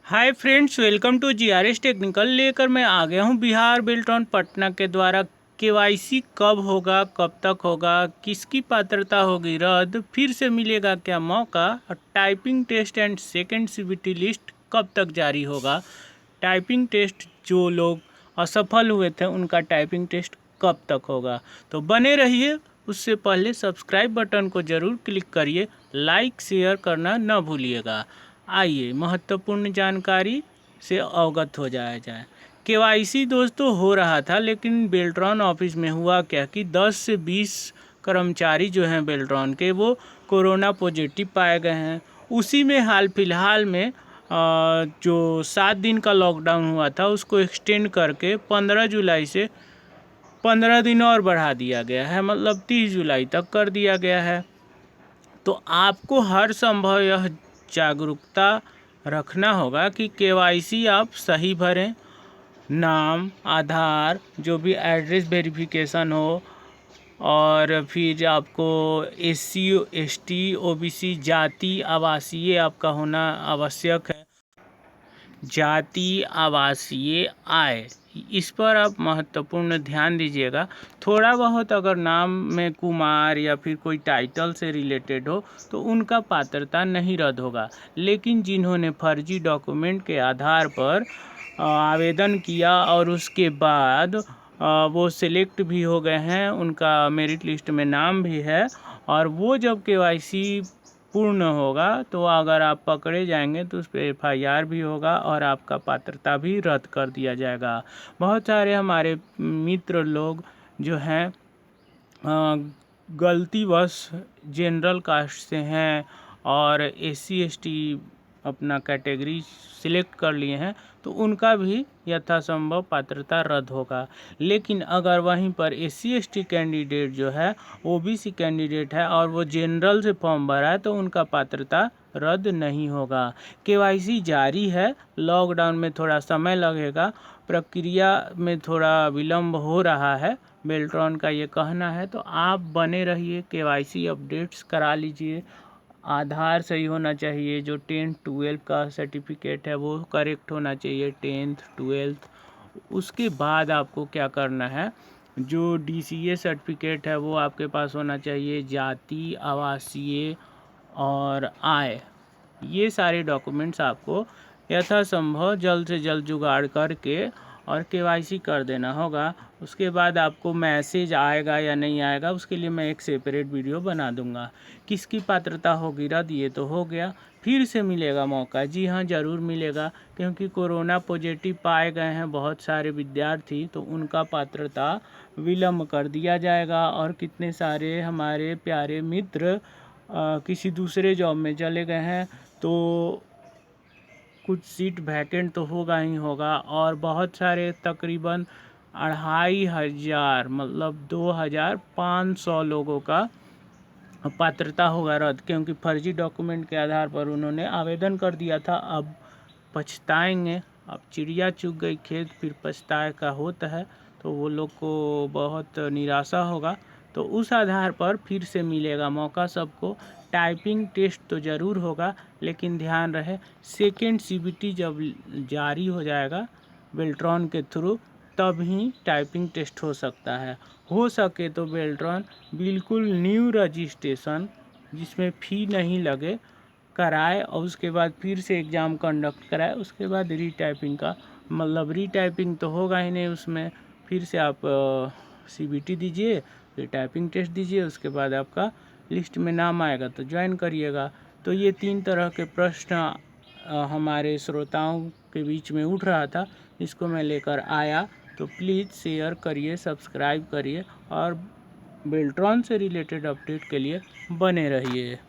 Hi friends, welcome to GRS technical. लेकर मैं आ गया हूँ बिहार बिल्डकॉन पटना के द्वारा केवाईसी कब होगा, कब तक होगा, किसकी पात्रता होगी रद्द, फिर से मिलेगा क्या मौका, और typing test and second CBT list कब तक जारी होगा। टाइपिंग टेस्ट जो लोग असफल हुए थे उनका टाइपिंग टेस्ट कब तक होगा। तो बने रहिए। उससे पहले सब्सक्राइब बटन को ज़रूर क्लिक करिए, लाइक शेयर करना न भूलिएगा। आइए महत्वपूर्ण जानकारी से अवगत हो जाया जाए। केवाईसी दोस्तों हो रहा था, लेकिन बेल्ट्रॉन ऑफिस में हुआ क्या कि 10 से 20 कर्मचारी जो हैं बेल्ट्रॉन के, वो कोरोना पॉजिटिव पाए गए हैं। उसी में हाल फिलहाल में जो 7 दिन का लॉकडाउन हुआ था उसको एक्सटेंड करके 15 जुलाई से 15 दिन और बढ़ा दिया गया है, मतलब 30 जुलाई तक कर दिया गया है। तो आपको हर संभव यह जागरूकता रखना होगा कि केवाईसी आप सही भरें। नाम, आधार, जो भी एड्रेस वेरिफिकेशन हो, और फिर आपको एससी, एसटी, ओबीसी जाति आवासीय आपका होना आवश्यक है। जाति, आवासीय, आय, इस पर आप महत्वपूर्ण ध्यान दीजिएगा। थोड़ा बहुत अगर नाम में कुमार या फिर कोई टाइटल से रिलेटेड हो तो उनका पात्रता नहीं रद्द होगा, लेकिन जिन्होंने फर्जी डॉक्यूमेंट के आधार पर आवेदन किया और उसके बाद वो सिलेक्ट भी हो गए हैं, उनका मेरिट लिस्ट में नाम भी है, और वो जब केवाईसी पूर्ण होगा तो अगर आप पकड़े जाएंगे तो उस पर एफआईआर भी होगा और आपका पात्रता भी रद्द कर दिया जाएगा। बहुत सारे हमारे मित्र लोग जो हैं गलतीवश जनरल कास्ट से हैं और एससी एसटी अपना कैटेगरी सिलेक्ट कर लिए हैं, तो उनका भी यथासंभव पात्रता रद्द होगा। लेकिन अगर वहीं पर एससी एसटी कैंडिडेट जो है, ओबीसी कैंडिडेट है और वो जनरल से फॉर्म भरा है, तो उनका पात्रता रद्द नहीं होगा। केवाईसी जारी है, लॉकडाउन में थोड़ा समय लगेगा, प्रक्रिया में थोड़ा विलम्ब हो रहा है, बेल्ट्रॉन का ये कहना है। तो आप बने रहिए, केवाईसी अपडेट्स करा लीजिए। आधार सही होना चाहिए, जो 10th 12th का सर्टिफिकेट है वो करेक्ट होना चाहिए, 10th 12th। उसके बाद आपको क्या करना है, जो डीसीए सर्टिफिकेट है वो आपके पास होना चाहिए, जाति, आवासीय और आय, ये सारे डॉक्यूमेंट्स आपको यथासंभव जल्द से जल्द जुगाड़ करके और केवाईसी कर देना होगा। उसके बाद आपको मैसेज आएगा या नहीं आएगा, उसके लिए मैं एक सेपरेट वीडियो बना दूंगा। किसकी पात्रता होगी रद्द, ये तो हो गया। फिर से मिलेगा मौका, जी हाँ ज़रूर मिलेगा, क्योंकि कोरोना पॉजिटिव पाए गए हैं बहुत सारे विद्यार्थी, तो उनका पात्रता विलम्ब कर दिया जाएगा। और कितने सारे हमारे प्यारे मित्र किसी दूसरे जॉब में चले गए हैं, तो कुछ सीट वैकेंट तो होगा ही होगा। और बहुत सारे तकरीबन 2500 मतलब 2500 लोगों का पात्रता होगा रद्द, क्योंकि फर्जी डॉक्यूमेंट के आधार पर उन्होंने आवेदन कर दिया था। अब पछताएंगे, अब चिड़िया चुग गई खेत फिर पछताए का होता है, तो वो लोग को बहुत निराशा होगा। तो उस आधार पर फिर से मिलेगा मौका सबको। टाइपिंग टेस्ट तो ज़रूर होगा, लेकिन ध्यान रहे सेकेंड सीबीटी जब जारी हो जाएगा बेल्ट्रॉन के थ्रू, तब ही टाइपिंग टेस्ट हो सकता है। हो सके तो बेल्ट्रॉन बिल्कुल न्यू रजिस्ट्रेशन, जिसमें फ़ी नहीं लगे, कराए और उसके बाद फिर से एग्ज़ाम कंडक्ट कराए। उसके बाद रीटाइपिंग का मतलब रीटाइपिंग तो होगा ही नहीं उसमें, फिर से आप सीबीटी दीजिए, रीटाइपिंग टेस्ट दीजिए, उसके बाद आपका लिस्ट में नाम आएगा तो ज्वाइन करिएगा। तो ये 3 तरह के प्रश्न हमारे श्रोताओं के बीच में उठ रहा था, इसको मैं लेकर आया। तो प्लीज़ शेयर करिए, सब्सक्राइब करिए और बेल्ट्रॉन से रिलेटेड अपडेट के लिए बने रहिए।